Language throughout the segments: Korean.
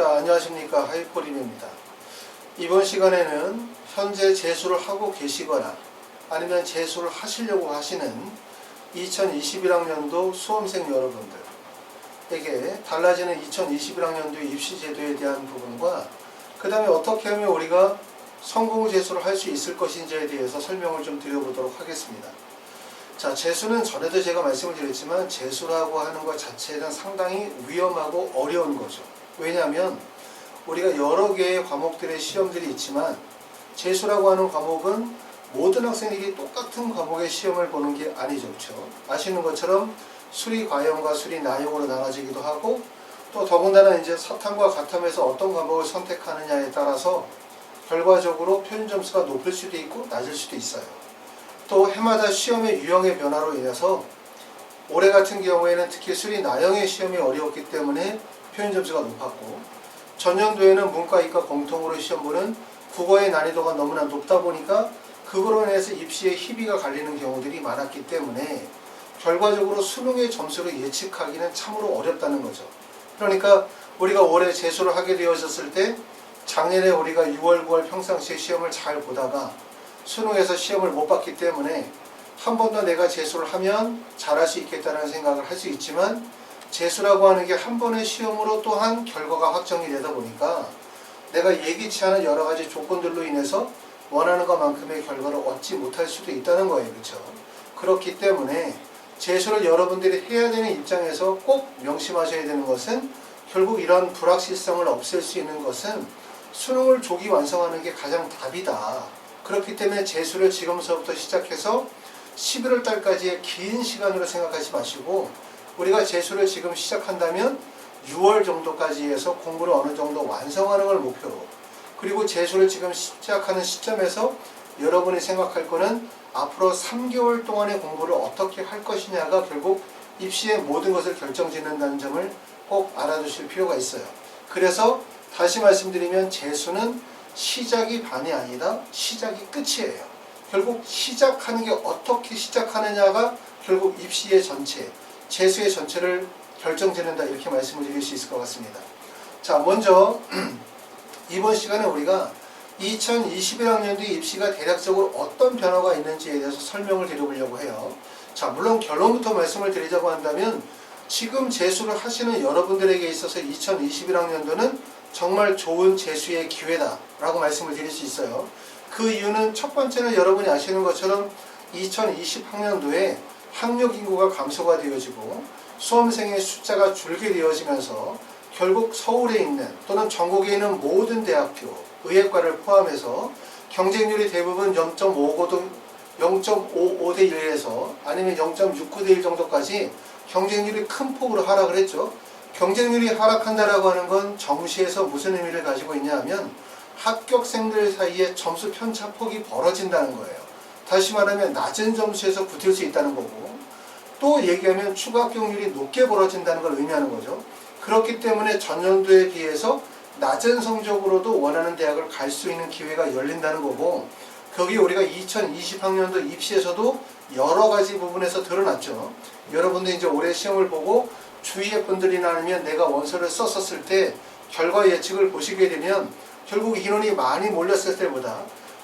자, 안녕하십니까. 하이포림입니다. 이번 시간에는 현재 재수를 하고 계시거나 아니면 재수를 하시려고 하시는 2021학년도 수험생 여러분들에게 달라지는 2021학년도 입시제도에 대한 부분과 그 다음에 어떻게 하면 우리가 성공 재수를 할 수 있을 것인지에 대해서 설명을 좀 드려보도록 하겠습니다. 자, 재수는 전에도 제가 말씀을 드렸지만 재수라고 하는 것 자체는 상당히 위험하고 어려운 거죠. 왜냐하면 우리가 여러 개의 과목들의 시험들이 있지만 재수라고 하는 과목은 모든 학생들이 똑같은 과목의 시험을 보는 게 아니죠. 그렇죠? 아시는 것처럼 수리 과형과 수리 나형으로 나눠지기도 하고 또 더군다나 이제 사탐과 가탐에서 어떤 과목을 선택하느냐에 따라서 결과적으로 표준 점수가 높을 수도 있고 낮을 수도 있어요. 또 해마다 시험의 유형의 변화로 인해서 올해 같은 경우에는 특히 수리 나형의 시험이 어려웠기 때문에 표준 점수가 높았고 전년도에는 문과, 이과 공통으로 시험 보는 국어의 난이도가 너무나 높다 보니까 그거로 인해서 입시에 희비가 갈리는 경우들이 많았기 때문에 결과적으로 수능의 점수를 예측하기는 참으로 어렵다는 거죠. 그러니까 우리가 올해 재수를 하게 되어졌을 때 작년에 우리가 6월, 9월 평상시에 시험을 잘 보다가 수능에서 시험을 못 봤기 때문에 한 번 더 내가 재수를 하면 잘할 수 있겠다는 생각을 할 수 있지만 재수라고 하는 게 한 번의 시험으로 또한 결과가 확정이 되다 보니까 내가 예기치 않은 여러 가지 조건들로 인해서 원하는 것만큼의 결과를 얻지 못할 수도 있다는 거예요. 그렇죠? 그렇기 때문에 재수를 여러분들이 해야 되는 입장에서 꼭 명심하셔야 되는 것은 결국 이런 불확실성을 없앨 수 있는 것은 수능을 조기 완성하는 게 가장 답이다. 그렇기 때문에 재수를 지금서부터 시작해서 11월 달까지의 긴 시간으로 생각하지 마시고 우리가 재수를 지금 시작한다면 6월 정도까지 해서 공부를 어느 정도 완성하는 걸 목표로 그리고 재수를 지금 시작하는 시점에서 여러분이 생각할 거는 앞으로 3개월 동안의 공부를 어떻게 할 것이냐가 결국 입시의 모든 것을 결정짓는다는 점을 꼭 알아두실 필요가 있어요. 그래서 다시 말씀드리면 재수는 시작이 반이 아니다. 시작이 끝이에요. 결국 시작하는 게 어떻게 시작하느냐가 결국 입시의 전체, 재수의 전체를 결정짓는다 이렇게 말씀을 드릴 수 있을 것 같습니다. 자, 먼저 이번 시간에 우리가 2021학년도 입시가 대략적으로 어떤 변화가 있는지에 대해서 설명을 드려보려고 해요. 자, 물론 결론부터 말씀을 드리자고 한다면 지금 재수를 하시는 여러분들에게 있어서 2021학년도는 정말 좋은 재수의 기회다 라고 말씀을 드릴 수 있어요. 그 이유는 첫 번째는 여러분이 아시는 것처럼 2020학년도에 학력 인구가 감소가 되어지고 수험생의 숫자가 줄게 되어지면서 결국 서울에 있는 또는 전국에 있는 모든 대학교, 의예과를 포함해서 경쟁률이 대부분 0.55 대 1에서 아니면 0.69 대 1 정도까지 경쟁률이 큰 폭으로 하락을 했죠. 경쟁률이 하락한다라고 하는 건 정시에서 무슨 의미를 가지고 있냐 하면 합격생들 사이에 점수 편차폭이 벌어진다는 거예요. 다시 말하면 낮은 점수에서 붙을 수 있다는 거고 또 얘기하면 추가 합격률이 높게 벌어진다는 걸 의미하는 거죠. 그렇기 때문에 전년도에 비해서 낮은 성적으로도 원하는 대학을 갈 수 있는 기회가 열린다는 거고 거기 우리가 2020학년도 입시에서도 여러 가지 부분에서 드러났죠. 여러분들 이제 올해 시험을 보고 주위의 분들이나 아니면 내가 원서를 썼었을 때 결과 예측을 보시게 되면 결국 인원이 많이 몰렸을 때보다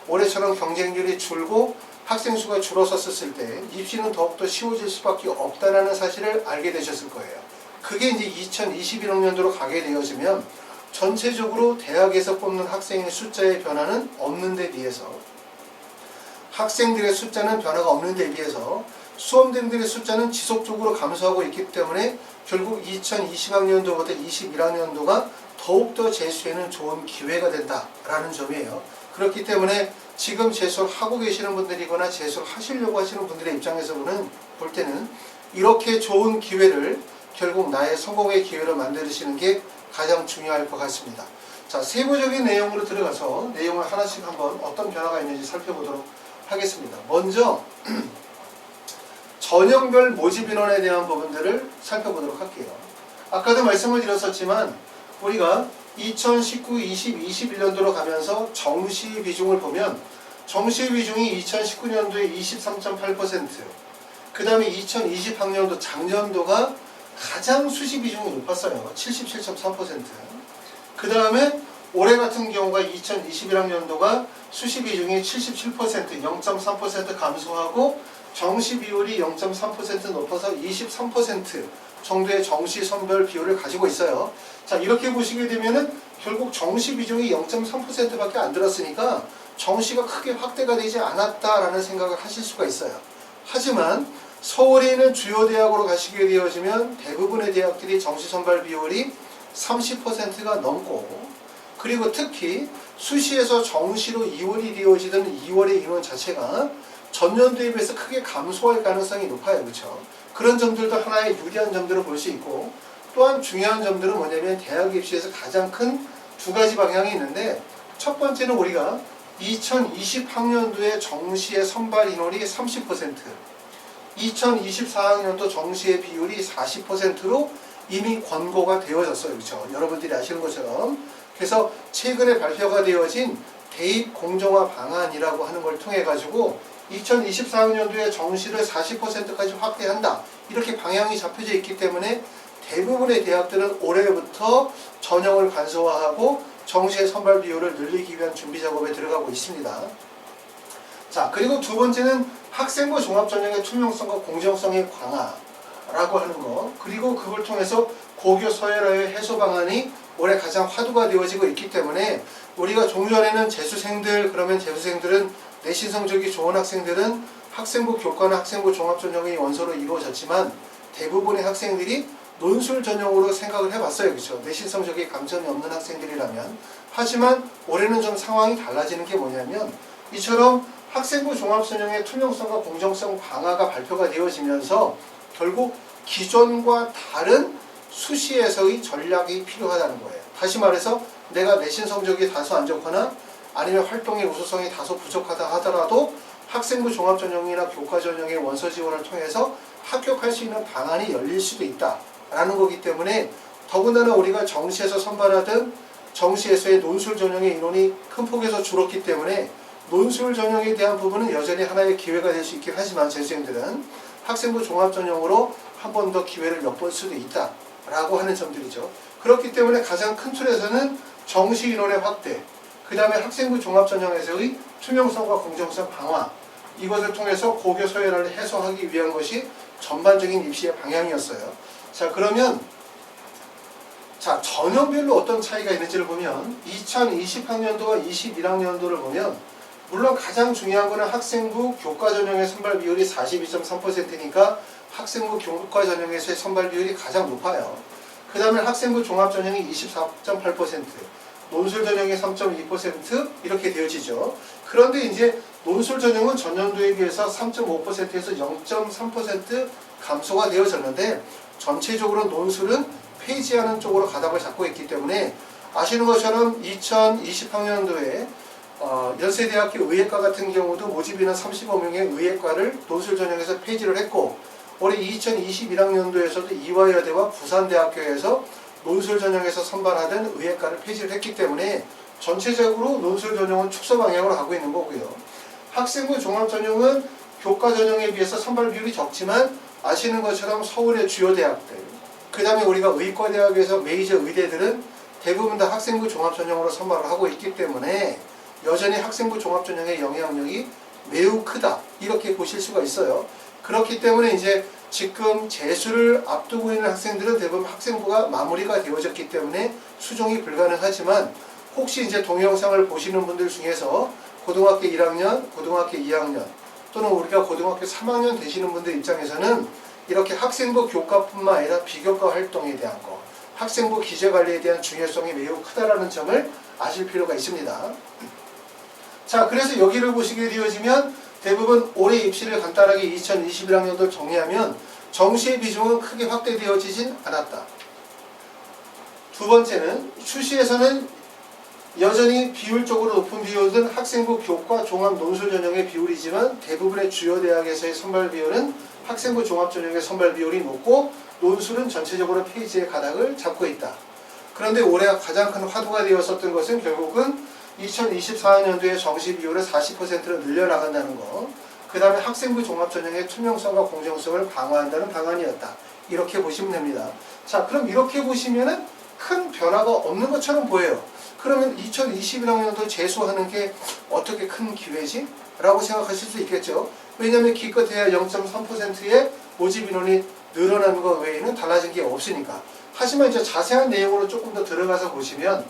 올해처럼 경쟁률이 줄고 학생 수가 줄어섰을 때 입시는 더욱더 쉬워질 수밖에 없다는 사실을 알게 되셨을 거예요. 그게 이제 2021학년도로 가게 되어지면 전체적으로 대학에서 뽑는 학생의 숫자의 변화는 없는 데 비해서 학생들의 숫자는 변화가 없는 데 비해서 수험생들의 숫자는 지속적으로 감소하고 있기 때문에 결국 2020학년도보다 21학년도가 더욱더 재수에는 좋은 기회가 된다라는 점이에요. 그렇기 때문에 지금 재수를 하고 계시는 분들이거나 재수를 하시려고 하시는 분들의 입장에서 볼 때는 이렇게 좋은 기회를 결국 나의 성공의 기회로 만드시는 게 가장 중요할 것 같습니다. 자, 세부적인 내용으로 들어가서 내용을 하나씩 한번 어떤 변화가 있는지 살펴보도록 하겠습니다. 먼저 전형별 모집 인원에 대한 부분들을 살펴보도록 할게요. 아까도 말씀을 드렸었지만 우리가 2019, 20, 21년도로 가면서 정시 비중을 보면 정시 비중이 2019년도에 23.8%, 그 다음에 2020학년도 작년도가 가장 수시 비중이 높았어요. 77.3%. 그 다음에 올해 같은 경우가 2021학년도가 수시 비중이 77%, 0.3% 감소하고 정시 비율이 0.3% 높아서 23% 정도의 정시 선별 비율을 가지고 있어요. 자, 이렇게 보시게 되면은 결국 정시 비중이 0.3%밖에 안 들었으니까 정시가 크게 확대가 되지 않았다라는 생각을 하실 수가 있어요. 하지만 서울에 있는 주요 대학으로 가시게 되어지면 대부분의 대학들이 정시 선발 비율이 30%가 넘고, 그리고 특히 수시에서 정시로 이원이 되어지던 2월의 인원 자체가 전년도에 비해서 크게 감소할 가능성이 높아요. 그렇죠? 그런 점들도 하나의 유리한 점들을 볼 수 있고, 또한 중요한 점들은 뭐냐면 대학 입시에서 가장 큰 두 가지 방향이 있는데, 첫 번째는 우리가 2020학년도에 정시의 선발 인원이 30%, 2024학년도 정시의 비율이 40%로 이미 권고가 되어졌어요. 그렇죠? 여러분들이 아시는 것처럼. 그래서 최근에 발표가 되어진 대입 공정화 방안이라고 하는 걸 통해 가지고 2024학년도에 정시를 40%까지 확대한다. 이렇게 방향이 잡혀져 있기 때문에 대부분의 대학들은 올해부터 전형을 간소화하고 정시의 선발 비율을 늘리기 위한 준비 작업에 들어가고 있습니다. 자, 그리고 두 번째는 학생부 종합전형의 투명성과 공정성의 강화라고 하는 거, 그리고 그걸 통해서 고교 서열화의 해소 방안이 올해 가장 화두가 되어지고 있기 때문에 우리가 종전에는 재수생들, 그러면 재수생들은 내신 성적이 좋은 학생들은 학생부 교과나 학생부 종합전형이 원서로 이루어졌지만 대부분의 학생들이 논술 전형으로 생각을 해봤어요. 그렇죠? 내신 성적이 감점이 없는 학생들이라면. 하지만 올해는 좀 상황이 달라지는 게 뭐냐면 이처럼 학생부 종합전형의 투명성과 공정성 강화가 발표가 되어지면서 결국 기존과 다른 수시에서의 전략이 필요하다는 거예요. 다시 말해서 내가 내신 성적이 다소 안 좋거나 아니면 활동의 우수성이 다소 부족하다 하더라도 학생부 종합전형이나 교과전형의 원서 지원을 통해서 합격할 수 있는 방안이 열릴 수도 있다라는 거기 때문에, 더군다나 우리가 정시에서 선발하던 정시에서의 논술 전형의 인원이 큰 폭에서 줄었기 때문에 논술 전형에 대한 부분은 여전히 하나의 기회가 될 수 있긴 하지만 재수생들은 학생부 종합전형으로 한 번 더 기회를 엿볼 수도 있다라고 하는 점들이죠. 그렇기 때문에 가장 큰 틀에서는 정시 인원의 확대, 그 다음에 학생부 종합전형에서의 투명성과 공정성 강화, 이것을 통해서 고교 서열화를 해소하기 위한 것이 전반적인 입시의 방향이었어요. 자, 그러면 전형별로 어떤 차이가 있는지를 보면 2020학년도와 21학년도를 보면 물론 가장 중요한 것은 학생부 교과전형의 선발 비율이 42.3%니까 학생부 교과전형에서의 선발 비율이 가장 높아요. 그 다음에 학생부 종합전형이 24.8%, 논술 전형이 3.2% 이렇게 되어지죠. 그런데 이제 논술 전형은 전년도에 비해서 3.5%에서 0.3% 감소가 되어졌는데 전체적으로 논술은 폐지하는 쪽으로 가닥을 잡고 있기 때문에 아시는 것처럼 2020학년도에 연세대학교 의예과 같은 경우도 모집인원 35명의 의예과를 논술 전형에서 폐지를 했고, 올해 2021학년도에서도 이화여대와 부산대학교에서 논술 전형에서 선발하던 의예과를 폐지를 했기 때문에 전체적으로 논술 전형은 축소 방향으로 가고 있는 거고요. 학생부 종합 전형은 교과 전형에 비해서 선발 비율이 적지만 아시는 것처럼 서울의 주요 대학들, 그 다음에 우리가 의과대학에서 메이저 의대들은 대부분 다 학생부 종합 전형으로 선발을 하고 있기 때문에 여전히 학생부 종합 전형의 영향력이 매우 크다, 이렇게 보실 수가 있어요. 그렇기 때문에 이제 지금 재수를 앞두고 있는 학생들은 대부분 학생부가 마무리가 되어졌기 때문에 수종이 불가능하지만, 혹시 이제 동영상을 보시는 분들 중에서 고등학교 1학년, 고등학교 2학년 또는 우리가 고등학교 3학년 되시는 분들 입장에서는 이렇게 학생부 교과뿐만 아니라 비교과 활동에 대한 거, 학생부 기재관리에 대한 중요성이 매우 크다라는 점을 아실 필요가 있습니다. 자, 그래서 여기를 보시게 되어지면 대부분 올해 입시를 간단하게 2021학년도를 정리하면 정시의 비중은 크게 확대되어지진 않았다. 두 번째는 수시에서는 여전히 비율적으로 높은 비율은 학생부 교과 종합 논술 전형의 비율이지만 대부분의 주요 대학에서의 선발 비율은 학생부 종합 전형의 선발 비율이 높고 논술은 전체적으로 폐지의 가닥을 잡고 있다. 그런데 올해 가장 큰 화두가 되었었던 것은 결국은 2024학년도에 정시 비율을 40%로 늘려나간다는 거, 그 다음에 학생부 종합전형의 투명성과 공정성을 강화한다는 방안이었다. 이렇게 보시면 됩니다. 자, 그럼 이렇게 보시면은 큰 변화가 없는 것처럼 보여요. 그러면 2021학년도 재수하는 게 어떻게 큰 기회지? 라고 생각하실 수 있겠죠. 왜냐하면 기껏해야 0.3%의 모집 인원이 늘어나는 것 외에는 달라진 게 없으니까. 하지만 이제 자세한 내용으로 조금 더 들어가서 보시면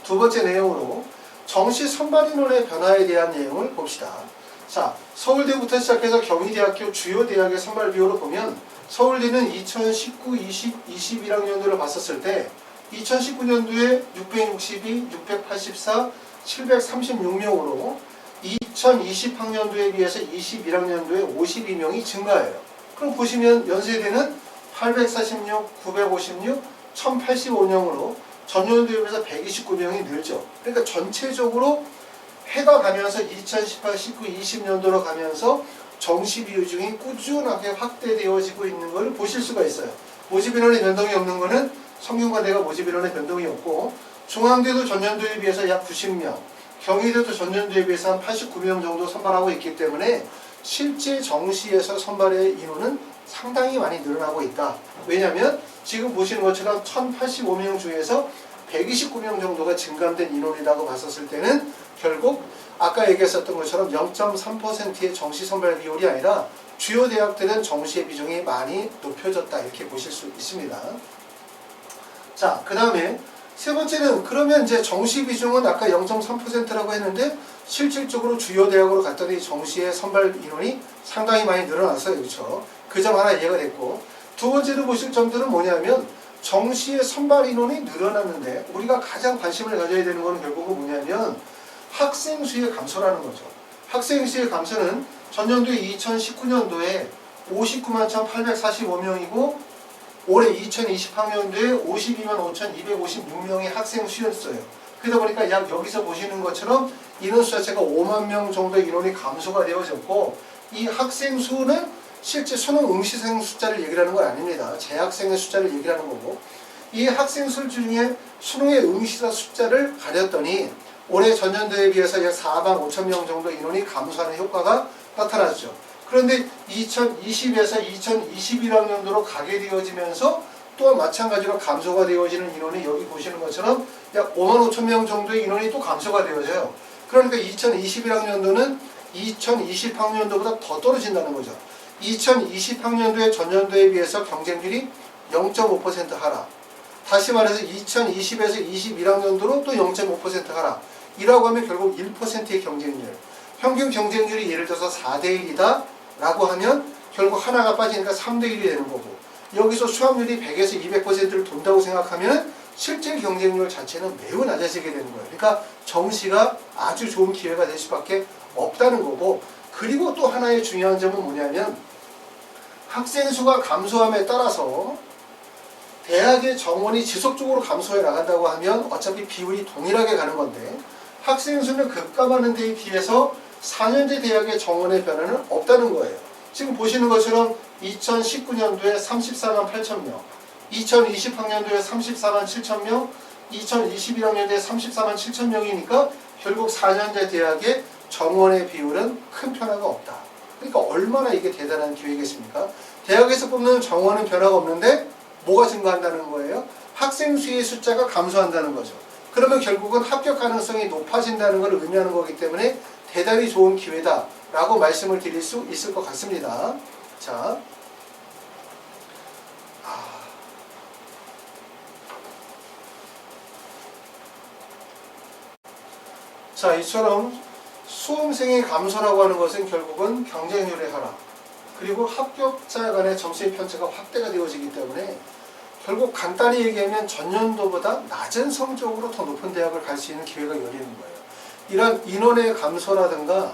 두 번째 내용으로 정시 선발 인원의 변화에 대한 내용을 봅시다. 자, 서울대부터 시작해서 경희대학교 주요 대학의 선발 비율을 보면 서울대는 2019, 20, 21학년도를 봤었을 때 2019년도에 662, 684, 736명으로 2020학년도에 비해서 21학년도에 52명이 증가해요. 그럼 보시면 연세대는 846, 956, 1085명으로 전년도에 비해서 129명이 늘죠. 그러니까 전체적으로 해가 가면서 2018, 19, 20년도로 가면서 정시 비중이 꾸준하게 확대되어지고 있는 걸 보실 수가 있어요. 모집 인원의 변동이 없는 거는 성균관대가 모집 인원의 변동이 없고 중앙대도 전년도에 비해서 약 90명, 경희대도 전년도에 비해서 한 89명 정도 선발하고 있기 때문에 실제 정시에서 선발의 인원은 상당히 많이 늘어나고 있다. 왜냐하면 지금 보시는 것처럼 1085명 중에서 129명 정도가 증감된 인원이라고 봤었을 때는 결국 아까 얘기했었던 것처럼 0.3%의 정시 선발 비율이 아니라 주요 대학들은 정시의 비중이 많이 높여졌다 이렇게 보실 수 있습니다. 자, 그 다음에 세 번째는 그러면 이제 정시 비중은 아까 0.3%라고 했는데 실질적으로 주요 대학으로 갔더니 정시의 선발 인원이 상당히 많이 늘어났어요. 그렇죠? 그 점 하나 이해가 됐고 두 번째로 보실 점들은 뭐냐면 정시의 선발 인원이 늘어났는데 우리가 가장 관심을 가져야 되는 것은 결국은 뭐냐면 학생 수의 감소라는 거죠. 학생 수의 감소는 전년도에 2019년도에 59만 1,845명이고 올해 2020학년도에 52만 5,256명의 학생 수였어요. 그러다 보니까 약 여기서 보시는 것처럼 인원수 자체가 5만 명 정도의 인원이 감소가 되어졌고 이 학생 수는 실제 수능 응시생 숫자를 얘기를 하는 건 아닙니다. 재학생의 숫자를 얘기를 하는 거고 이 학생 수 중에 수능의 응시자 숫자를 가렸더니 올해 전년도에 비해서 약 4만 5천 명 정도 인원이 감소하는 효과가 나타났죠. 그런데 2020에서 2021학년도로 가게 되어지면서 또한 마찬가지로 감소가 되어지는 인원이 여기 보시는 것처럼 약 5만 5천 명 정도의 인원이 또 감소가 되어져요. 그러니까 2021학년도는 2020학년도보다 더 떨어진다는 거죠. 2020학년도의 전년도에 비해서 경쟁률이 0.5% 하락. 다시 말해서 2020에서 21학년도로 또 0.5% 하락. 이라고 하면 결국 1%의 경쟁률. 평균 경쟁률이 예를 들어서 4대1이다 라고 하면 결국 하나가 빠지니까 3대1이 되는 거고 여기서 수학률이 100에서 200%를 돈다고 생각하면 실제 경쟁률 자체는 매우 낮아지게 되는 거예요. 그러니까 정시가 아주 좋은 기회가 될 수밖에 없다는 거고 그리고 또 하나의 중요한 점은 뭐냐면 학생 수가 감소함에 따라서 대학의 정원이 지속적으로 감소해 나간다고 하면 어차피 비율이 동일하게 가는 건데 학생 수는 급감하는 데에 비해서 4년제 대학의 정원의 변화는 없다는 거예요. 지금 보시는 것처럼 2019년도에 34만 8천 명, 2020학년도에 34만 7천 명, 2021학년도에 34만 7천 명이니까 결국 4년제 대학의 정원의 비율은 큰 변화가 없다. 그러니까 얼마나 이게 대단한 기회겠습니까? 대학에서 뽑는 정원은 변화가 없는데 뭐가 증가한다는 거예요? 학생 수의 숫자가 감소한다는 거죠. 그러면 결국은 합격 가능성이 높아진다는 걸 의미하는 거기 때문에 대단히 좋은 기회다라고 말씀을 드릴 수 있을 것 같습니다. 자, 이처럼 수험생의 감소라고 하는 것은 결국은 경쟁률의 하락 그리고 합격자 간의 점수의 편차가 확대가 되어지기 때문에 결국 간단히 얘기하면 전년도보다 낮은 성적으로 더 높은 대학을 갈 수 있는 기회가 열리는 거예요. 이런 인원의 감소라든가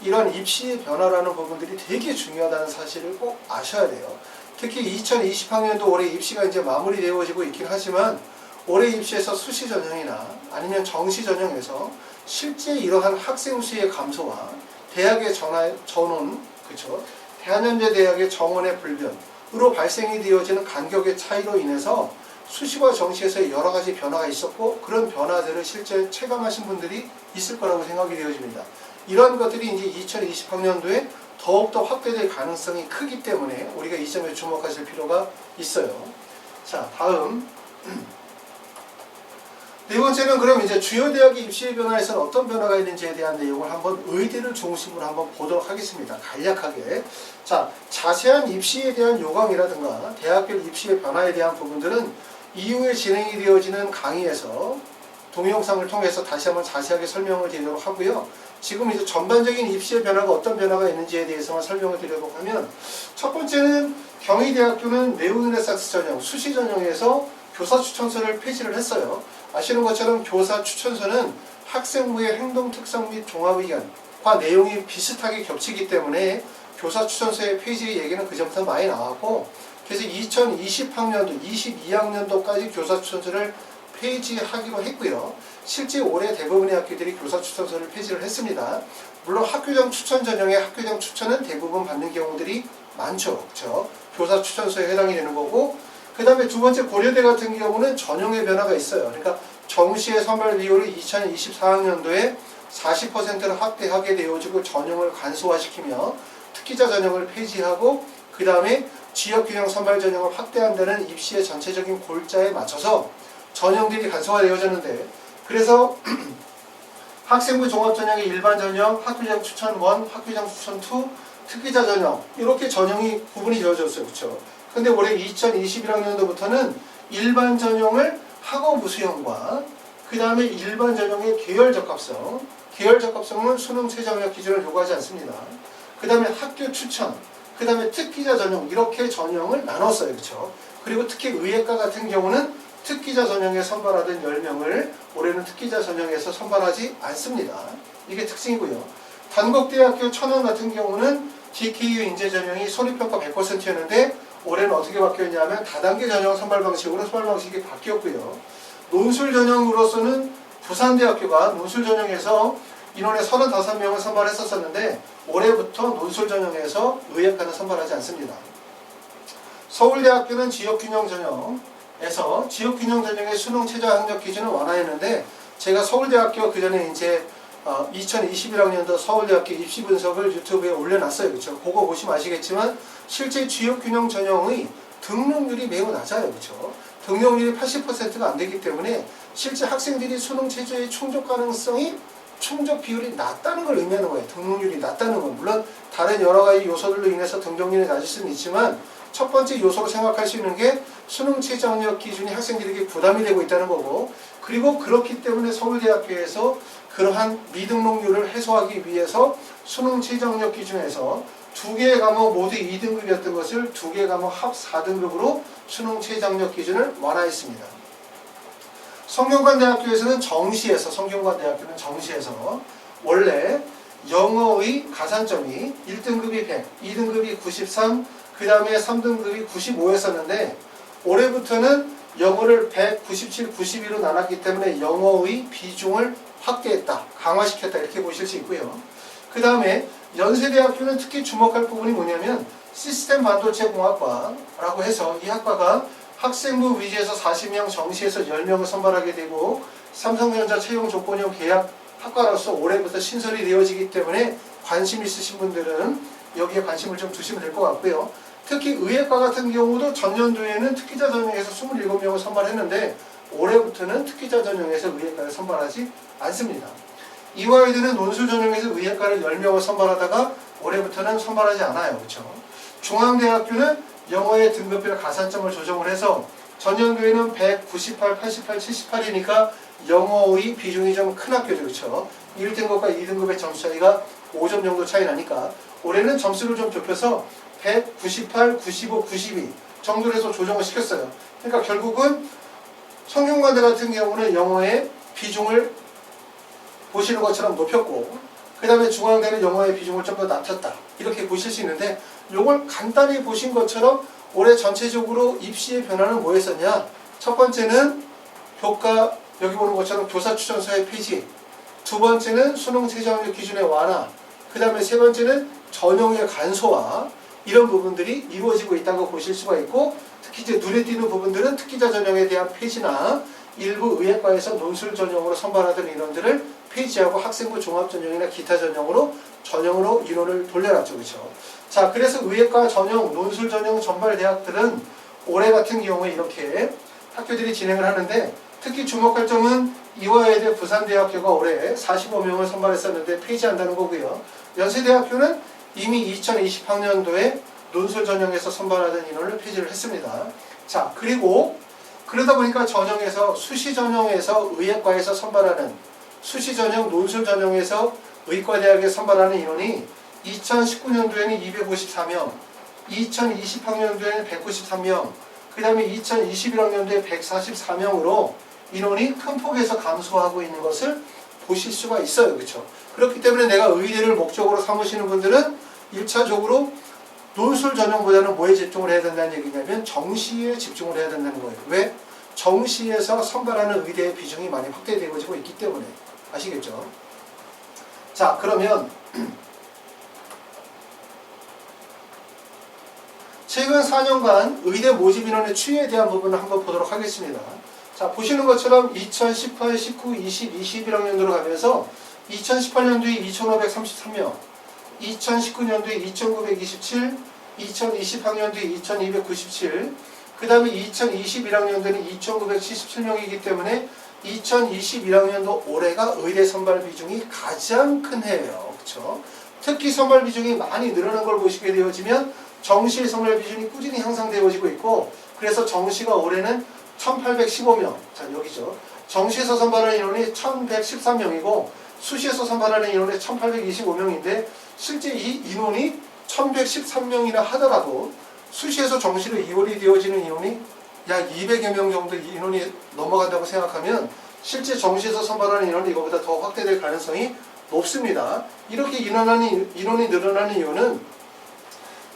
이런 입시의 변화라는 부분들이 되게 중요하다는 사실을 꼭 아셔야 돼요. 특히 2020학년도 올해 입시가 이제 마무리되어지고 있긴 하지만 올해 입시에서 수시 전형이나 아니면 정시 전형에서 실제 이러한 학생 수의 감소와 대학의 전원, 그렇죠? 대한현대 대학의 정원의 불변으로 발생이 되어지는 간격의 차이로 인해서 수시와 정시에서 여러 가지 변화가 있었고 그런 변화들을 실제 체감하신 분들이 있을 거라고 생각이 되어집니다. 이러한 것들이 이제 2020학년도에 더욱더 확대될 가능성이 크기 때문에 우리가 이 점에 주목하실 필요가 있어요. 자, 다음 네 번째는 그럼 이제 주요 대학의 입시의 변화에서는 어떤 변화가 있는지에 대한 내용을 한번 의대를 중심으로 한번 보도록 하겠습니다. 간략하게. 자, 자세한 입시에 대한 요강이라든가 대학별 입시의 변화에 대한 부분들은 이후에 진행이 되어지는 강의에서 동영상을 통해서 다시 한번 자세하게 설명을 드리도록 하고요. 지금 이제 전반적인 입시의 변화가 어떤 변화가 있는지에 대해서만 설명을 드리도록 하면, 첫 번째는 경희대학교는 네오르네상스 전형, 수시 전형에서 교사 추천서를 폐지를 했어요. 아시는 것처럼 교사 추천서는 학생부의 행동 특성 및 종합 의견과 내용이 비슷하게 겹치기 때문에 교사 추천서의 폐지 얘기는 그전부터 많이 나왔고, 그래서 2020학년도, 22학년도까지 교사 추천서를 폐지하기로 했고요. 실제 올해 대부분의 학교들이 교사 추천서를 폐지를 했습니다. 물론 학교장 추천 전형의 학교장 추천은 대부분 받는 경우들이 많죠. 그렇죠? 교사 추천서에 해당이 되는 거고, 그 다음에 두 번째 고려대 같은 경우는 전형의 변화가 있어요. 그러니까 정시의 선발 비율을 2024학년도에 40%를 확대하게 되어지고 전형을 간소화시키며 특기자 전형을 폐지하고, 그 다음에 지역균형 선발 전형을 확대한다는 입시의 전체적인 골자에 맞춰서 전형들이 간소화되어졌는데, 그래서 학생부 종합전형의 일반 전형, 학교장 추천 1, 학교장 추천 2, 특기자 전형, 이렇게 전형이 구분이 되어졌어요. 그렇죠? 근데 올해 2021학년도부터는 일반 전형을 학업 수형과 그 다음에 일반 전형의 계열 적합성은 수능 최저학력 기준을 요구하지 않습니다. 그 다음에 학교 추천, 그 다음에 특기자 전형, 이렇게 전형을 나눴어요. 그렇죠? 그리고 특히 의예과 같은 경우는 특기자 전형에 선발하던 10명을 올해는 특기자 전형에서 선발하지 않습니다. 이게 특징이고요. 단국대학교 천안 같은 경우는 DKU 인재 전형이 소리평가 100%였는데 올해는 어떻게 바뀌었냐면 다단계 전형 선발 방식으로 선발 방식이 바뀌었고요. 논술 전형으로서는 부산대학교가 논술 전형에서 인원의 35명을 선발했었는데 올해부터 논술 전형에서 의예과는 선발하지 않습니다. 서울대학교는 지역균형 전형에서 지역균형 전형의 수능 최저학력 기준을 완화했는데, 제가 서울대학교 그 전에 이제 2021학년도 서울대학교 입시 분석을 유튜브에 올려놨어요. 그렇죠? 그거 보시면 아시겠지만 실제 지역균형 전형의 등록률이 매우 낮아요. 그렇죠? 등록률이 80%가 안 되기 때문에 실제 학생들이 수능 최저의 충족 가능성이 충족 비율이 낮다는 걸 의미하는 거예요. 등록률이 낮다는 건. 물론 다른 여러 가지 요소들로 인해서 등록률이 낮을 수는 있지만 첫 번째 요소로 생각할 수 있는 게 수능 최저학력 기준이 학생들에게 부담이 되고 있다는 거고, 그리고 그렇기 때문에 서울대학교에서 그러한 미등록률을 해소하기 위해서 수능 최저학력 기준에서 2개의 과목 모두 2등급이었던 것을 2개의 과목 합 4등급으로 수능 최저학력 기준을 완화했습니다. 성균관대학교는 정시에서 원래 영어의 가산점이 1등급이 100, 2등급이 93, 그 다음에 3등급이 95였었는데 올해부터는 영어를 100, 97, 92로 나눴기 때문에 영어의 비중을 확대했다, 강화시켰다, 이렇게 보실 수 있고요. 그 다음에 연세대학교는 특히 주목할 부분이 뭐냐면 시스템 반도체 공학과라고 해서 이 학과가 학생부 위주에서 40명, 정시에서 10명을 선발하게 되고 삼성전자 채용 조건형 계약 학과로서 올해부터 신설이 되어지기 때문에 관심 있으신 분들은 여기에 관심을 좀 두시면 될 것 같고요. 특히 의예과 같은 경우도 전년도에는 특기자 전형에서 27명을 선발했는데 올해부터는 특기자 전형에서 의예과를 선발하지 않습니다. 이화여대는 논술 전형에서 의예과를 10명을 선발하다가 올해부터는 선발하지 않아요. 그렇죠? 중앙대학교는 영어의 등급별 가산점을 조정을 해서 전년도에는 100, 98, 88, 78이니까 영어의 비중이 좀 큰 학교죠. 그렇죠? 1등급과 2등급의 점수 차이가 5점 정도 차이 나니까 올해는 점수를 좀 좁혀서 100, 98, 95, 92 정도로 해서 조정을 시켰어요. 그러니까 결국은 성균관대 같은 경우는 영어의 비중을 보시는 것처럼 높였고, 그 다음에 중앙대는 영어의 비중을 좀 더 낮췄다, 이렇게 보실 수 있는데, 이걸 간단히 보신 것처럼 올해 전체적으로 입시의 변화는 뭐였었냐? 첫 번째는 교과, 여기 보는 것처럼 교사 추천서의 폐지, 두 번째는 수능 최저학력 기준의 완화, 그 다음에 세 번째는 전형의 간소화, 이런 부분들이 이루어지고 있다고 보실 수가 있고, 특히 이제 눈에 띄는 부분들은 특기자 전형에 대한 폐지나 일부 의예과에서 논술 전형으로 선발하던 인원들을 폐지하고 학생부 종합 전형이나 기타 전형으로 인원을 돌려놨죠. 그렇죠? 자, 그래서 의예과 전형, 논술 전형 전발 대학들은 올해 같은 경우에 이렇게 학교들이 진행을 하는데 특히 주목할 점은 이화여대 부산대학교가 올해 45명을 선발했었는데 폐지한다는 거고요. 연세대학교는 이미 2020학년도에 논술 전형에서 선발하던 인원을 폐지를 했습니다. 자, 그리고 그러다 보니까 전형에서 수시 전형에서 의예과에서 선발하는 수시 전형 논술 전형에서 의과대학에 선발하는 인원이 2019년도에는 254명, 2020학년도에는 193명, 그 다음에 2021학년도에 144명으로 인원이 큰 폭에서 감소하고 있는 것을 보실 수가 있어요. 그렇죠? 그렇기 때문에 내가 의대를 목적으로 삼으시는 분들은 1차적으로 논술 전형보다는 뭐에 집중을 해야 된다는 얘기냐면 정시에 집중을 해야 된다는 거예요. 왜? 정시에서 선발하는 의대의 비중이 많이 확대되어지고 있기 때문에. 아시겠죠? 자, 그러면 최근 4년간 의대 모집 인원의 추이에 대한 부분을 한번 보도록 하겠습니다. 자, 보시는 것처럼 2018, 19, 20, 21학년도로 가면서 2018년도에 2,533명, 2019년도에 2,927, 2020학년도에 2,297, 그 다음에 2021학년도는 2,977명이기 때문에 2021학년도 올해가 의대 선발 비중이 가장 큰 해예요. 그렇죠? 특히 선발 비중이 많이 늘어난 걸 보시게 되어지면 정시 선발 비중이 꾸준히 향상되어지고 있고, 그래서 정시가 올해는 1,815명, 자 여기죠. 정시에서 선발하는 인원이 1,113명이고 수시에서 선발하는 인원이 1,825명인데 실제 이 인원이 1,113명이나 하더라도 수시에서 정시로 이월이 되어지는 인원이 약 200여 명 정도 인원이 넘어간다고 생각하면 실제 정시에서 선발하는 인원이 이거보다 더 확대될 가능성이 높습니다. 이렇게 인원이 늘어나는 이유는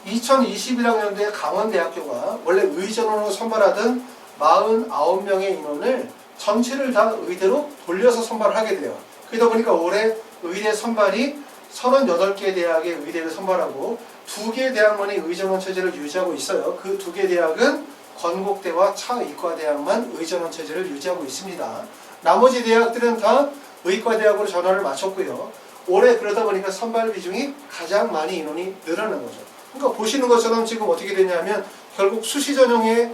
2021학년도에 강원대학교가 원래 의전원으로 선발하던 49명의 인원을 전체를 다 의대로 돌려서 선발을 하게 돼요. 그러다 보니까 올해 의대 선발이 38개 대학의 의대를 선발하고 2개 대학만이 의전원 체제를 유지하고 있어요. 그 2개 대학은 건국대와 차의과대학만 의전원 체제를 유지하고 있습니다. 나머지 대학들은 다 의과대학으로 전환을 마쳤고요. 올해 그러다 보니까 선발 비중이 가장 많이 인원이 늘어난 거죠. 그러니까 보시는 것처럼 지금 어떻게 되냐면 결국 수시 전형에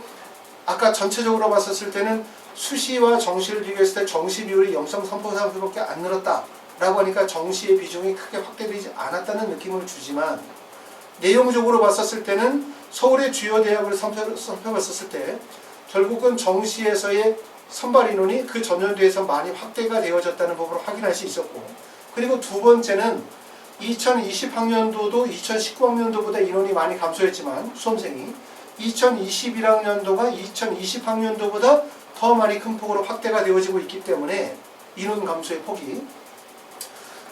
아까 전체적으로 봤었을 때는 수시와 정시를 비교했을 때 정시 비율이 0.3%밖에 안 늘었다라고 하니까 정시의 비중이 크게 확대되지 않았다는 느낌을 주지만 내용적으로 봤었을 때는 서울의 주요 대학을 살펴봤었을 때 결국은 정시에서의 선발 인원이 그 전년도에서 많이 확대가 되어졌다는 부분을 확인할 수 있었고, 그리고 두 번째는 2020학년도도 2019학년도보다 인원이 많이 감소했지만 수험생이 2021학년도가 2020학년도보다 더 많이 큰 폭으로 확대가 되어지고 있기 때문에 인원 감소의 폭이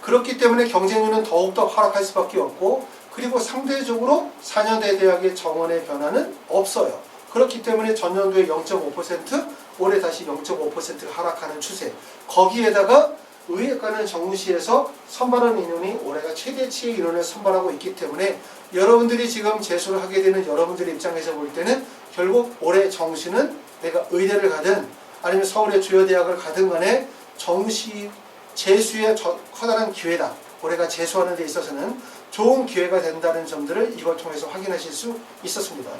그렇기 때문에 경쟁률은 더욱더 하락할 수밖에 없고, 그리고 상대적으로 4년대 대학의 정원의 변화는 없어요. 그렇기 때문에 전년도에 0.5%, 올해 다시 0.5%가 하락하는 추세. 거기에다가 의예과는 정시에서 선발하는 인원이 올해가 최대치의 인원을 선발하고 있기 때문에 여러분들이 지금 재수를 하게 되는 여러분들의 입장에서 볼 때는 결국 올해 정시는 내가 의대를 가든 아니면 서울의 주요 대학을 가든 간에 정시 재수의 커다란 기회다. 올해가 재수하는 데 있어서는 좋은 기회가 된다는 점들을 이걸 통해서 확인하실 수 있었습니다.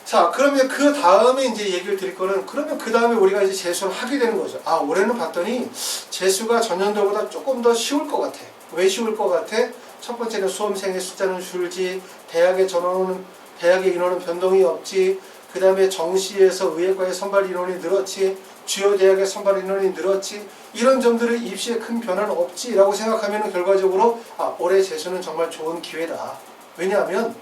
자, 그러면 그 다음에 이제 얘기를 드릴 거는, 그러면 그 다음에 우리가 이제 재수를 하게 되는 거죠. 아, 올해는 봤더니 재수가 전년도보다 조금 더 쉬울 것 같아. 왜 쉬울 것 같아? 첫 번째는 수험생의 숫자는 줄지, 대학의 인원은 변동이 없지, 그 다음에 정시에서 의예과의 선발 인원이 늘었지, 주요 대학의 선발 인원이 늘었지, 이런 점들을 입시에 큰 변화는 없지라고 생각하면 결과적으로 아, 올해 재수는 정말 좋은 기회다. 왜냐하면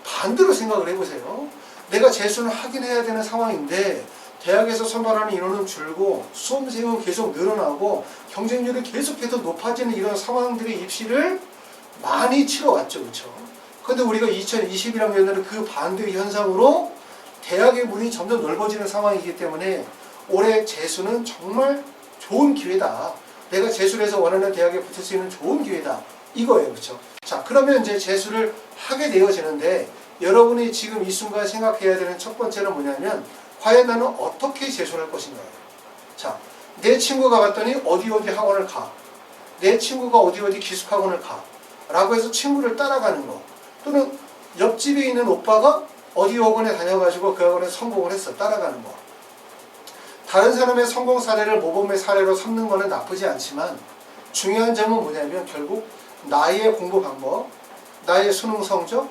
반대로 생각을 해보세요. 내가 재수는 하긴 해야 되는 상황인데 대학에서 선발하는 인원은 줄고 수험생은 계속 늘어나고 경쟁률이 계속해서 높아지는 이런 상황들의 입시를 많이 치러왔죠. 그렇죠? 그런데 우리가 2021학년에는 그 반대 현상으로 대학의 문이 점점 넓어지는 상황이기 때문에 올해 재수는 정말 좋은 기회다. 내가 재수를 해서 원하는 대학에 붙을 수 있는 좋은 기회다. 이거예요. 그렇죠? 자, 그러면 이제 재수를 하게 되어지는데 여러분이 지금 이 순간 생각해야 되는 첫 번째는 뭐냐면 과연 나는 어떻게 재수를 할 것인가요? 자, 내 친구가 갔더니 어디 학원을 가. 내 친구가 어디 기숙학원을 가. 라고 해서 친구를 따라가는 거. 또는 옆집에 있는 오빠가 어디 학원에 다녀가지고 그 학원에 성공을 했어. 따라가는 거. 다른 사람의 성공 사례를 모범의 사례로 삼는 거는 나쁘지 않지만 중요한 점은 뭐냐면 결국 나의 공부 방법, 나의 수능 성적,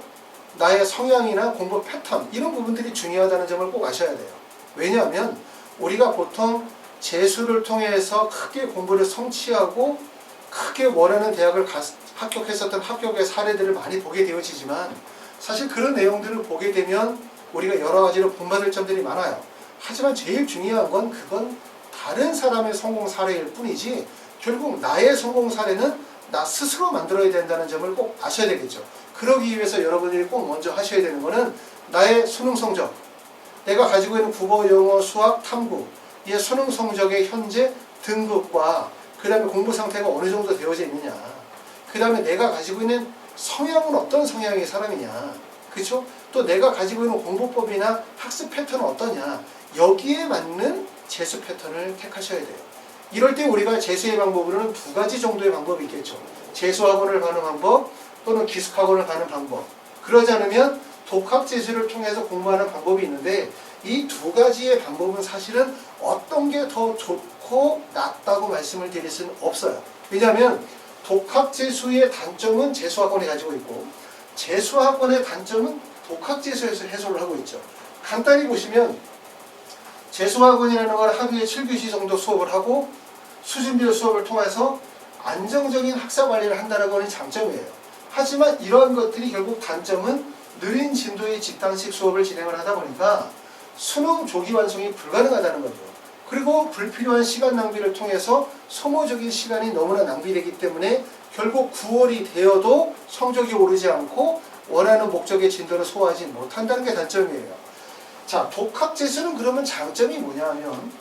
나의 성향이나 공부 패턴 이런 부분들이 중요하다는 점을 꼭 아셔야 돼요. 왜냐하면 우리가 보통 재수를 통해서 크게 공부를 성취하고 크게 원하는 대학을 합격했었던 합격의 사례들을 많이 보게 되어지지만 사실 그런 내용들을 보게 되면 우리가 여러 가지로 본받을 점들이 많아요. 하지만 제일 중요한 건 그건 다른 사람의 성공 사례일 뿐이지 결국 나의 성공 사례는 나 스스로 만들어야 된다는 점을 꼭 아셔야 되겠죠. 그러기 위해서 여러분들이 꼭 먼저 하셔야 되는 거는 나의 수능 성적, 내가 가지고 있는 국어, 영어, 수학, 탐구 이 수능 성적의 현재 등급과 그 다음에 공부 상태가 어느 정도 되어져 있느냐, 그 다음에 내가 가지고 있는 성향은 어떤 성향의 사람이냐, 그렇죠? 또 내가 가지고 있는 공부법이나 학습 패턴은 어떠냐, 여기에 맞는 재수 패턴을 택하셔야 돼요. 이럴 때 우리가 재수의 방법으로는 두 가지 정도의 방법이 있겠죠. 재수학원을 가는 방법 또는 기숙학원을 가는 방법. 그러지 않으면 독학재수를 통해서 공부하는 방법이 있는데 이 두 가지의 방법은 사실은 어떤 게 더 좋고 낫다고 말씀을 드릴 수는 없어요. 왜냐하면 독학재수의 단점은 재수학원이 가지고 있고 재수학원의 단점은 독학재수에서 해소를 하고 있죠. 간단히 보시면 재수학원이라는 걸 하루에 7교시 정도 수업을 하고 수준별 수업을 통해서 안정적인 학사 관리를 한다는 것이 장점이에요. 하지만 이러한 것들이 결국 단점은 느린 진도의 집단식 수업을 진행을 하다 보니까 수능 조기 완성이 불가능하다는 거죠. 그리고 불필요한 시간 낭비를 통해서 소모적인 시간이 너무나 낭비되기 때문에 결국 9월이 되어도 성적이 오르지 않고 원하는 목적의 진도를 소화하지 못한다는 게 단점이에요. 자, 독학재수는 그러면 장점이 뭐냐 하면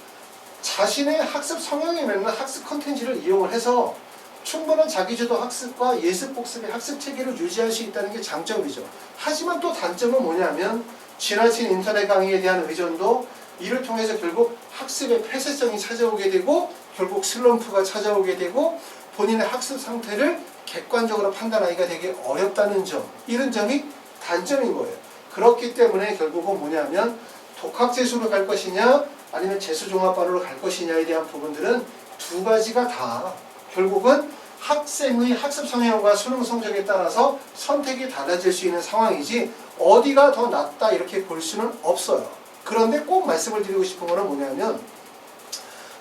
자신의 학습 성향에 맞는 학습 컨텐츠를 이용을 해서 충분한 자기주도 학습과 예습 복습의 학습 체계를 유지할 수 있다는 게 장점이죠. 하지만 또 단점은 뭐냐면 지나친 인터넷 강의에 대한 의존도 이를 통해서 결국 학습의 폐쇄성이 찾아오게 되고 결국 슬럼프가 찾아오게 되고 본인의 학습 상태를 객관적으로 판단하기가 되게 어렵다는 점, 이런 점이 단점인 거예요. 그렇기 때문에 결국은 뭐냐면 독학재수로 갈 것이냐 아니면 재수종합반으로 갈 것이냐에 대한 부분들은 두 가지가 다 결국은 학생의 학습 성향과 수능 성적에 따라서 선택이 달라질 수 있는 상황이지 어디가 더 낫다 이렇게 볼 수는 없어요. 그런데 꼭 말씀을 드리고 싶은 거는 뭐냐면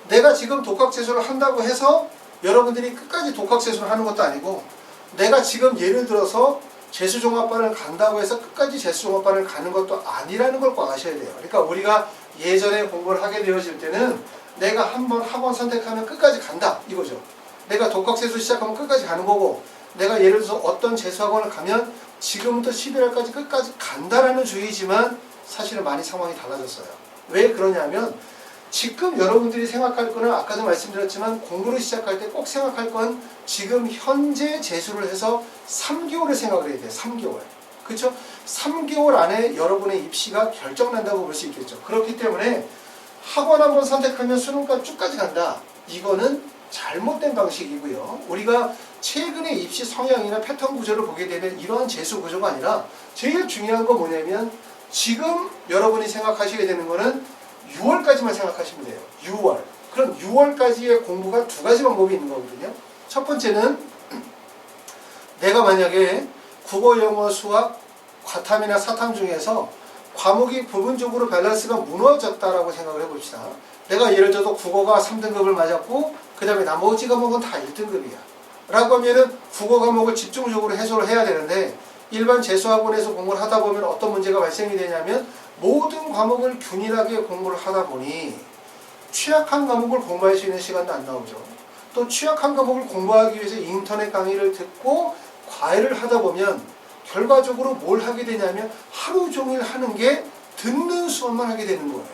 내가 지금 독학재수를 한다고 해서 여러분들이 끝까지 독학재수를 하는 것도 아니고 내가 지금 예를 들어서 재수종합반을 간다고 해서 끝까지 재수종합반을 가는 것도 아니라는 걸 꼭 아셔야 돼요. 그러니까 우리가 예전에 공부를 하게 되어질 때는 내가 한번 학원 선택하면 끝까지 간다 이거죠. 내가 독학재수 시작하면 끝까지 가는 거고 내가 예를 들어서 어떤 재수학원을 가면 지금부터 11월까지 끝까지 간다라는 주의지만 사실은 많이 상황이 달라졌어요. 왜 그러냐면 지금 여러분들이 생각할 거는 아까도 말씀드렸지만 공부를 시작할 때 꼭 생각할 건 지금 현재 재수를 해서 3개월을 생각을 해야 돼요. 3개월. 그렇죠? 3개월 안에 여러분의 입시가 결정난다고 볼 수 있겠죠. 그렇기 때문에 학원 한번 선택하면 수능까지 쭉까지 간다. 이거는 잘못된 방식이고요. 우리가 최근에 입시 성향이나 패턴 구조를 보게 되면 이러한 재수 구조가 아니라 제일 중요한 건 뭐냐면 지금 여러분이 생각하셔야 되는 거는 6월까지만 생각하시면 돼요. 6월. 그럼 6월까지의 공부가 두 가지 방법이 있는 거거든요. 첫 번째는 내가 만약에 국어, 영어, 수학, 과탐이나 사탐 중에서 과목이 부분적으로 밸런스가 무너졌다라고 생각을 해봅시다. 내가 예를 들어서 국어가 3등급을 맞았고 그 다음에 나머지 과목은 다 1등급이야. 라고 하면은 국어 과목을 집중적으로 해소를 해야 되는데 일반 재수학원에서 공부를 하다 보면 어떤 문제가 발생이 되냐면 모든 과목을 균일하게 공부를 하다 보니 취약한 과목을 공부할 수 있는 시간도 안 나오죠. 또 취약한 과목을 공부하기 위해서 인터넷 강의를 듣고 과외를 하다 보면 결과적으로 뭘 하게 되냐면 하루 종일 하는 게 듣는 수업만 하게 되는 거예요.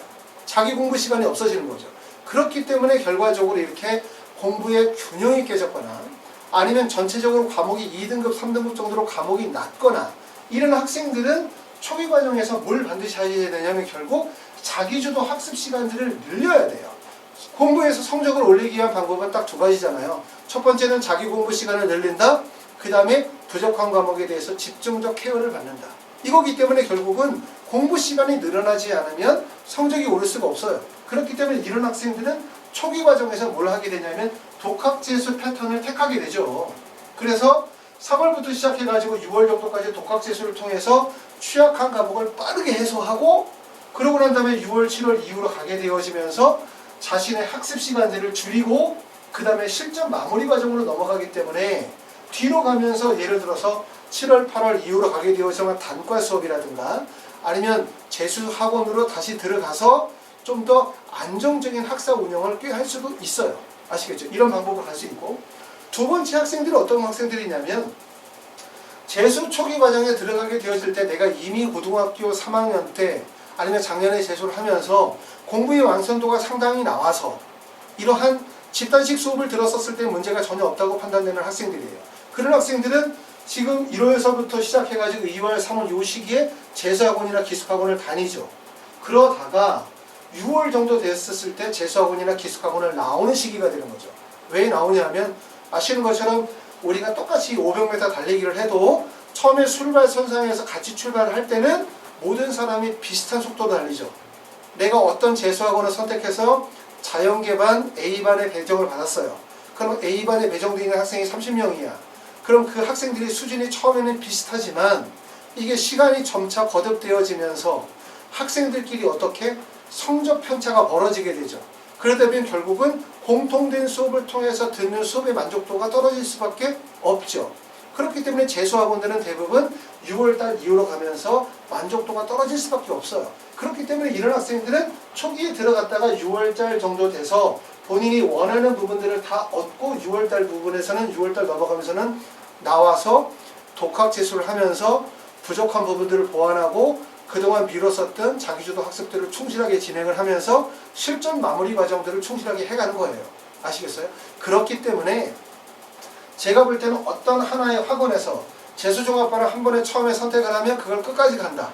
자기 공부 시간이 없어지는 거죠. 그렇기 때문에 결과적으로 이렇게 공부의 균형이 깨졌거나 아니면 전체적으로 과목이 2등급, 3등급 정도로 과목이 낮거나 이런 학생들은 초기 과정에서 뭘 반드시 하셔야 되냐면 결국 자기주도 학습 시간들을 늘려야 돼요. 공부에서 성적을 올리기 위한 방법은 딱 두 가지잖아요. 첫 번째는 자기 공부 시간을 늘린다. 그 다음에 부족한 과목에 대해서 집중적 케어를 받는다. 이거기 때문에 결국은 공부 시간이 늘어나지 않으면 성적이 오를 수가 없어요. 그렇기 때문에 이런 학생들은 초기 과정에서 뭘 하게 되냐면 독학재수 패턴을 택하게 되죠. 그래서 3월부터 시작해가지고 6월 정도까지 독학재수를 통해서 취약한 과목을 빠르게 해소하고 그러고 난 다음에 6월, 7월 이후로 가게 되어지면서 자신의 학습 시간들을 줄이고 그 다음에 실전 마무리 과정으로 넘어가기 때문에 뒤로 가면서 예를 들어서 7월, 8월 이후로 가게 되어지면 단과 수업이라든가 아니면 재수 학원으로 다시 들어가서 좀 더 안정적인 학사 운영을 꽤 할 수도 있어요. 아시겠죠? 이런 방법을 할 수 있고 두 번째 학생들은 어떤 학생들이냐면 재수 초기 과정에 들어가게 되었을 때 내가 이미 고등학교 3학년 때 아니면 작년에 재수를 하면서 공부의 완성도가 상당히 나와서 이러한 집단식 수업을 들었었을 때 문제가 전혀 없다고 판단되는 학생들이에요. 그런 학생들은 지금 1월서부터 시작해가지고 2월, 3월 이 시기에 재수학원이나 기숙학원을 다니죠. 그러다가 6월 정도 됐었을 때 재수학원이나 기숙학원을 나오는 시기가 되는 거죠. 왜 나오냐면 아시는 것처럼 우리가 똑같이 500m 달리기를 해도 처음에 출발선상에서 같이 출발을 할 때는 모든 사람이 비슷한 속도로 달리죠. 내가 어떤 재수학원을 선택해서 자연계반 A반에 배정을 받았어요. 그럼 A반에 배정되어 있는 학생이 30명이야. 그럼 그 학생들의 수준이 처음에는 비슷하지만 이게 시간이 점차 거듭되어지면서 학생들끼리 어떻게 성적 편차가 벌어지게 되죠. 그러다 보면 결국은 공통된 수업을 통해서 듣는 수업의 만족도가 떨어질 수밖에 없죠. 그렇기 때문에 재수학원들은 대부분 6월달 이후로 가면서 만족도가 떨어질 수밖에 없어요. 그렇기 때문에 이런 학생들은 초기에 들어갔다가 6월달 정도 돼서 본인이 원하는 부분들을 다 얻고 6월달 부분에서는 6월달 넘어가면서는 나와서 독학 재수를 하면서 부족한 부분들을 보완하고 그동안 미뤘었던 자기주도 학습들을 충실하게 진행을 하면서 실전 마무리 과정들을 충실하게 해가는 거예요. 아시겠어요? 그렇기 때문에 제가 볼 때는 어떤 하나의 학원에서 재수종합반을 한 번에 처음에 선택을 하면 그걸 끝까지 간다.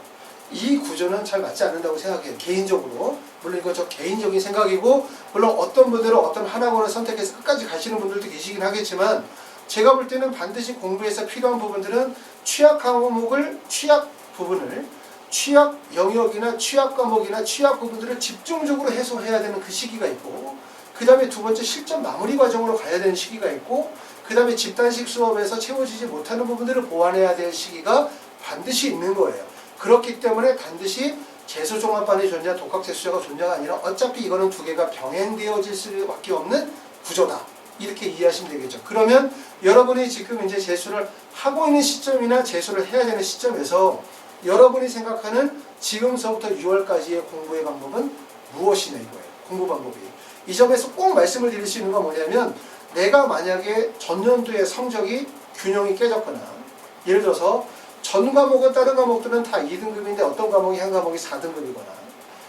이 구조는 잘 맞지 않는다고 생각해요. 개인적으로. 물론 이건 저 개인적인 생각이고 물론 어떤 분들은 어떤 한 학원을 선택해서 끝까지 가시는 분들도 계시긴 하겠지만 제가 볼 때는 반드시 공부에서 필요한 부분들은 취약 부분을 취약 영역이나 취약 과목이나 취약 부분들을 집중적으로 해소해야 되는 그 시기가 있고 그 다음에 두 번째 실전 마무리 과정으로 가야 되는 시기가 있고 그 다음에 집단식 수업에서 채워지지 못하는 부분들을 보완해야 될 시기가 반드시 있는 거예요. 그렇기 때문에 반드시 재수종합반이 좋냐 독학재수자가 좋냐가 아니라 어차피 이거는 두 개가 병행되어질 수밖에 없는 구조다. 이렇게 이해하시면 되겠죠. 그러면 여러분이 지금 이제 재수를 하고 있는 시점이나 재수를 해야 되는 시점에서 여러분이 생각하는 지금서부터 6월까지의 공부의 방법은 무엇이냐 이거예요. 공부 방법이. 이 점에서 꼭 말씀을 드릴 수 있는 건 뭐냐면 내가 만약에 전년도의 성적이 균형이 깨졌거나 예를 들어서 전 과목은 다른 과목들은 다 2등급인데 어떤 과목이 한 과목이 4등급이거나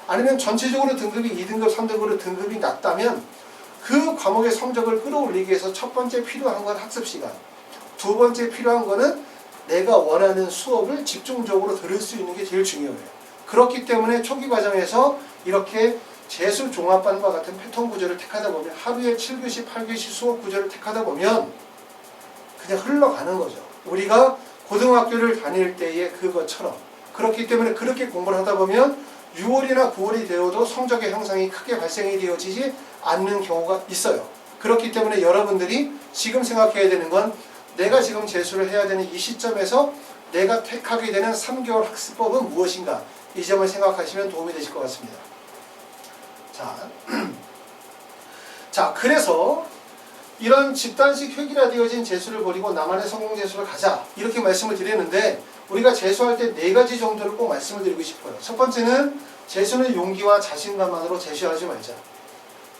아니면 전체적으로 등급이 2등급, 3등급으로 등급이 낮다면 그 과목의 성적을 끌어올리기 위해서 첫 번째 필요한 건 학습 시간, 두 번째 필요한 거는 내가 원하는 수업을 집중적으로 들을 수 있는 게 제일 중요해요. 그렇기 때문에 초기 과정에서 이렇게 재수종합반과 같은 패턴 구조를 택하다 보면 하루에 7교시, 8교시 수업 구조를 택하다 보면 그냥 흘러가는 거죠. 우리가 고등학교를 다닐 때의 그것처럼. 그렇기 때문에 그렇게 공부를 하다 보면 6월이나 9월이 되어도 성적의 향상이 크게 발생이 되어지지 않는 경우가 있어요. 그렇기 때문에 여러분들이 지금 생각해야 되는 건 내가 지금 재수를 해야 되는 이 시점에서 내가 택하게 되는 3개월 학습법은 무엇인가 이 점을 생각하시면 도움이 되실 것 같습니다. 자, 그래서 이런 집단식 획일화되어진 재수를 버리고 나만의 성공 재수를 가자 이렇게 말씀을 드리는데 우리가 재수할 때 4가지 정도를 꼭 말씀을 드리고 싶어요. 첫 번째는 재수는 용기와 자신감만으로 재수하지 말자.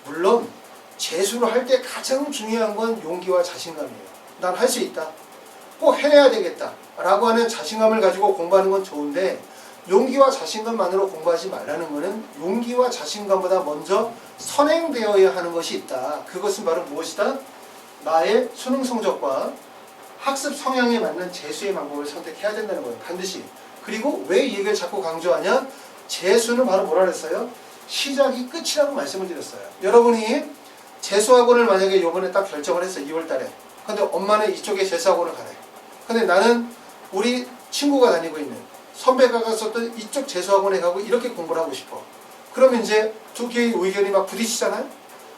물론 재수를 할 때 가장 중요한 건 용기와 자신감이에요. 난 할 수 있다. 꼭 해내야 되겠다. 라고 하는 자신감을 가지고 공부하는 건 좋은데 용기와 자신감만으로 공부하지 말라는 것은 용기와 자신감보다 먼저 선행되어야 하는 것이 있다. 그것은 바로 무엇이다? 나의 수능 성적과 학습 성향에 맞는 재수의 방법을 선택해야 된다는 거예요. 반드시. 그리고 왜 이 얘기를 자꾸 강조하냐? 재수는 바로 뭐라 그랬어요? 시작이 끝이라고 말씀을 드렸어요. 여러분이 재수학원을 만약에 이번에 딱 결정을 했어요. 2월 달에. 근데 엄마는 이쪽에 재수학원을 가래. 근데 나는 우리 친구가 다니고 있는 선배가 갔었던 이쪽 재수학원에 가고 이렇게 공부를 하고 싶어. 그러면 이제 두 개의 의견이 막 부딪히잖아요.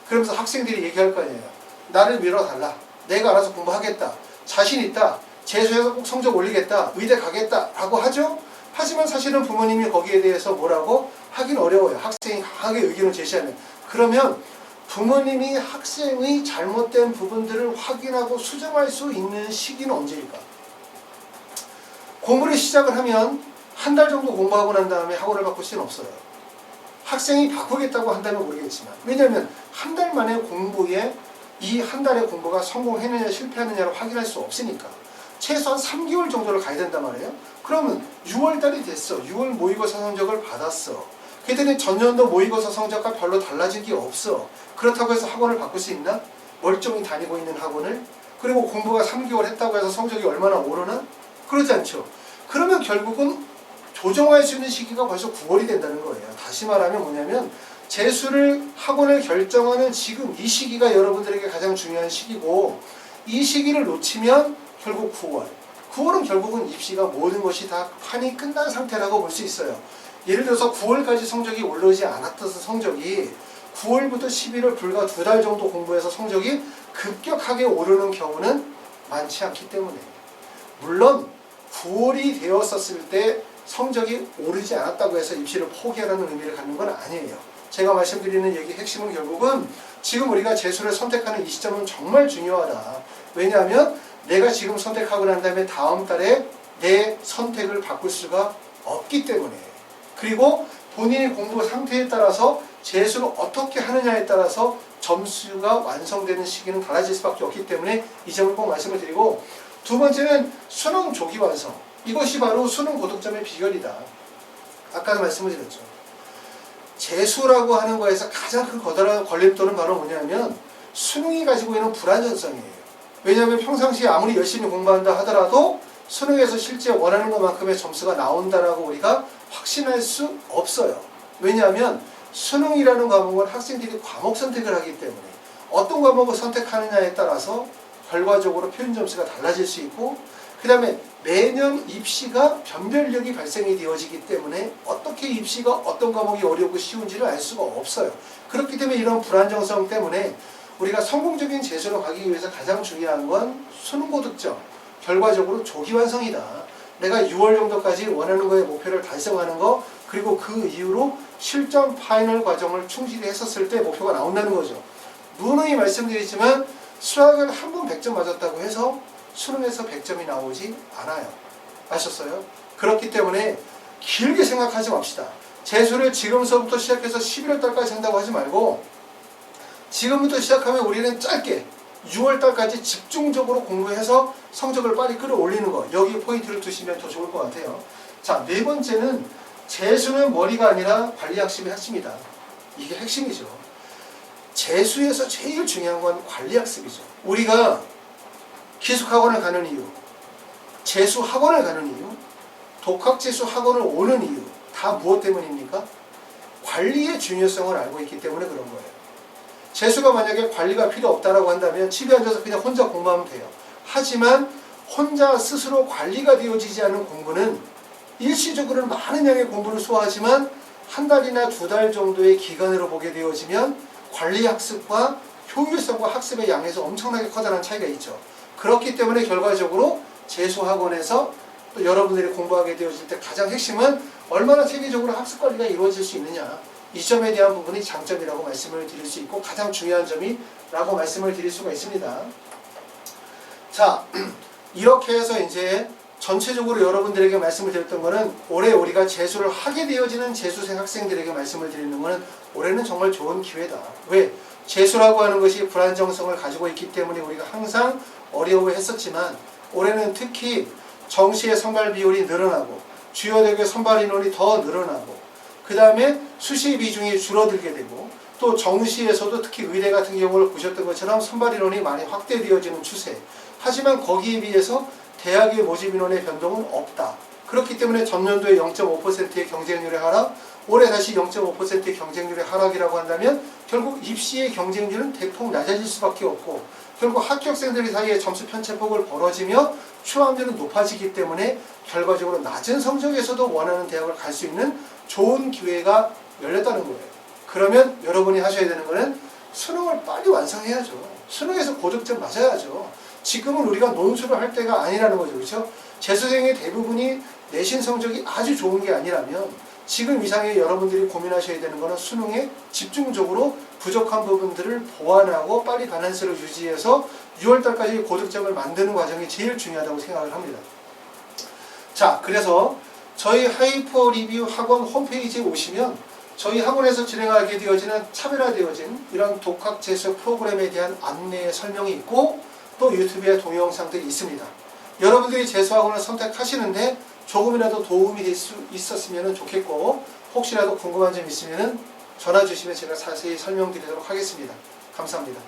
그러면서 학생들이 얘기할 거 아니에요. 나를 밀어달라. 내가 알아서 공부하겠다. 자신 있다. 재수해서 꼭 성적 올리겠다. 의대 가겠다. 라고 하죠. 하지만 사실은 부모님이 거기에 대해서 뭐라고 하긴 어려워요. 학생이 강하게 의견을 제시하면. 그러면 부모님이 학생의 잘못된 부분들을 확인하고 수정할 수 있는 시기는 언제일까? 공부를 시작을 하면 한 달 정도 공부하고 난 다음에 학원을 바꿀 수는 없어요. 학생이 바꾸겠다고 한다면 모르겠지만, 왜냐하면 한 달 만에 공부에 이 한 달의 공부가 성공했느냐 실패하느냐를 확인할 수 없으니까 최소한 3개월 정도를 가야 된단 말이에요. 그러면 6월 달이 됐어. 6월 모의고사 성적을 받았어. 그랬더니 전년도 모의고사 성적과 별로 달라진 게 없어. 그렇다고 해서 학원을 바꿀 수 있나? 멀쩡히 다니고 있는 학원을? 그리고 공부가 3개월 했다고 해서 성적이 얼마나 오르나? 그러지 않죠. 그러면 결국은 조정할 수 있는 시기가 벌써 9월이 된다는 거예요. 다시 말하면 뭐냐면 재수를 학원을 결정하는 지금 이 시기가 여러분들에게 가장 중요한 시기고, 이 시기를 놓치면 결국 9월. 9월은 결국은 입시가 모든 것이 다 판이 끝난 상태라고 볼 수 있어요. 예를 들어서 9월까지 성적이 오르지 않았던 성적이 9월부터 11월 불과 2달 정도 공부해서 성적이 급격하게 오르는 경우는 많지 않기 때문에, 물론 9월이 되었었을 때 성적이 오르지 않았다고 해서 입시를 포기하라는 의미를 갖는 건 아니에요. 제가 말씀드리는 얘기 핵심은 결국은 지금 우리가 재수를 선택하는 이 시점은 정말 중요하다. 왜냐하면 내가 지금 선택하고 난 다음에 다음 달에 내 선택을 바꿀 수가 없기 때문에, 그리고 본인의 공부 상태에 따라서 재수를 어떻게 하느냐에 따라서 점수가 완성되는 시기는 달라질 수밖에 없기 때문에 이 점을 꼭 말씀을 드리고, 두 번째는 수능 조기 완성. 이것이 바로 수능 고득점의 비결이다. 아까도 말씀을 드렸죠. 재수라고 하는 거에서 가장 큰 거대한 걸림돌은 바로 뭐냐면 수능이 가지고 있는 불안전성이에요. 왜냐하면 평상시에 아무리 열심히 공부한다 하더라도 수능에서 실제 원하는 것만큼의 점수가 나온다라고 우리가 확신할 수 없어요. 왜냐하면 수능이라는 과목은 학생들이 과목 선택을 하기 때문에 어떤 과목을 선택하느냐에 따라서 결과적으로 표준 점수가 달라질 수 있고, 그 다음에 매년 입시가 변별력이 발생이 되어지기 때문에 어떻게 입시가 어떤 과목이 어렵고 쉬운지를 알 수가 없어요. 그렇기 때문에 이런 불안정성 때문에 우리가 성공적인 재수로 가기 위해서 가장 중요한 건 수능 고득점, 결과적으로 조기 완성이다. 내가 6월 정도까지 원하는 거의 목표를 달성하는 거, 그리고 그 이후로 실전 파이널 과정을 충실히 했었을 때 목표가 나온다는 거죠. 누누이 말씀드리지만 수학을 한 번 100점 맞았다고 해서 수능에서 100점이 나오지 않아요. 아셨어요? 그렇기 때문에 길게 생각하지 맙시다. 재수를 지금서부터 시작해서 11월 달까지 한다고 하지 말고, 지금부터 시작하면 우리는 짧게 6월 달까지 집중적으로 공부해서 성적을 빨리 끌어올리는 거, 여기 포인트를 두시면 더 좋을 것 같아요. 자, 네 번째는 재수는 머리가 아니라 관리학습이 핵심이다. 이게 핵심이죠. 재수에서 제일 중요한 건 관리학습이죠. 우리가 기숙학원을 가는 이유, 재수학원을 가는 이유, 독학재수 학원을 오는 이유, 다 무엇 때문입니까? 관리의 중요성을 알고 있기 때문에 그런 거예요. 재수가 만약에 관리가 필요 없다라고 한다면 집에 앉아서 그냥 혼자 공부하면 돼요. 하지만 혼자 스스로 관리가 되어지지 않은 공부는 일시적으로는 많은 양의 공부를 소화하지만 한 달이나 2달 정도의 기간으로 보게 되어지면 관리 학습과 효율성과 학습의 양에서 엄청나게 커다란 차이가 있죠. 그렇기 때문에 결과적으로 재수학원에서 또 여러분들이 공부하게 되어질 때 가장 핵심은 얼마나 체계적으로 학습 관리가 이루어질 수 있느냐, 이 점에 대한 부분이 장점이라고 말씀을 드릴 수 있고 가장 중요한 점이라고 말씀을 드릴 수가 있습니다. 자, 이렇게 해서 이제 전체적으로 여러분들에게 말씀을 드렸던 거는, 올해 우리가 재수를 하게 되어지는 재수생 학생들에게 말씀을 드리는 거는 올해는 정말 좋은 기회다. 왜? 재수라고 하는 것이 불안정성을 가지고 있기 때문에 우리가 항상 어려워했었지만 올해는 특히 정시의 선발 비율이 늘어나고 주요대학의 선발 인원이 더 늘어나고, 그 다음에 수시 비중이 줄어들게 되고, 또 정시에서도 특히 의대 같은 경우를 보셨던 것처럼 선발 인원이 많이 확대되어지는 추세. 하지만 거기에 비해서 대학의 모집 인원의 변동은 없다. 그렇기 때문에 전년도에 0.5%의 경쟁률의 하락, 올해 다시 0.5%의 경쟁률의 하락이라고 한다면 결국 입시의 경쟁률은 대폭 낮아질 수밖에 없고 결국 합격생들 사이에 점수 편차폭을 벌어지며 취업률은 높아지기 때문에 결과적으로 낮은 성적에서도 원하는 대학을 갈 수 있는 좋은 기회가 열렸다는 거예요. 그러면 여러분이 하셔야 되는 거는 수능을 빨리 완성해야죠. 수능에서 고득점 맞아야죠. 지금은 우리가 논술을 할 때가 아니라는 거죠. 그렇죠? 재수생의 대부분이 내신 성적이 아주 좋은 게 아니라면 지금 이상의 여러분들이 고민하셔야 되는 거는 수능에 집중적으로 부족한 부분들을 보완하고 빨리 밸런스를 유지해서 6월달까지 고득점을 만드는 과정이 제일 중요하다고 생각을 합니다. 자, 그래서 저희 하이퍼 리뷰 학원 홈페이지에 오시면 저희 학원에서 진행하게 되어지는 차별화되어진 이런 독학 재수 프로그램에 대한 안내 설명이 있고 또 유튜브에 동영상들이 있습니다. 여러분들이 재수학원을 선택하시는데 조금이라도 도움이 될 수 있었으면 좋겠고 혹시라도 궁금한 점 있으면 전화 주시면 제가 자세히 설명드리도록 하겠습니다. 감사합니다.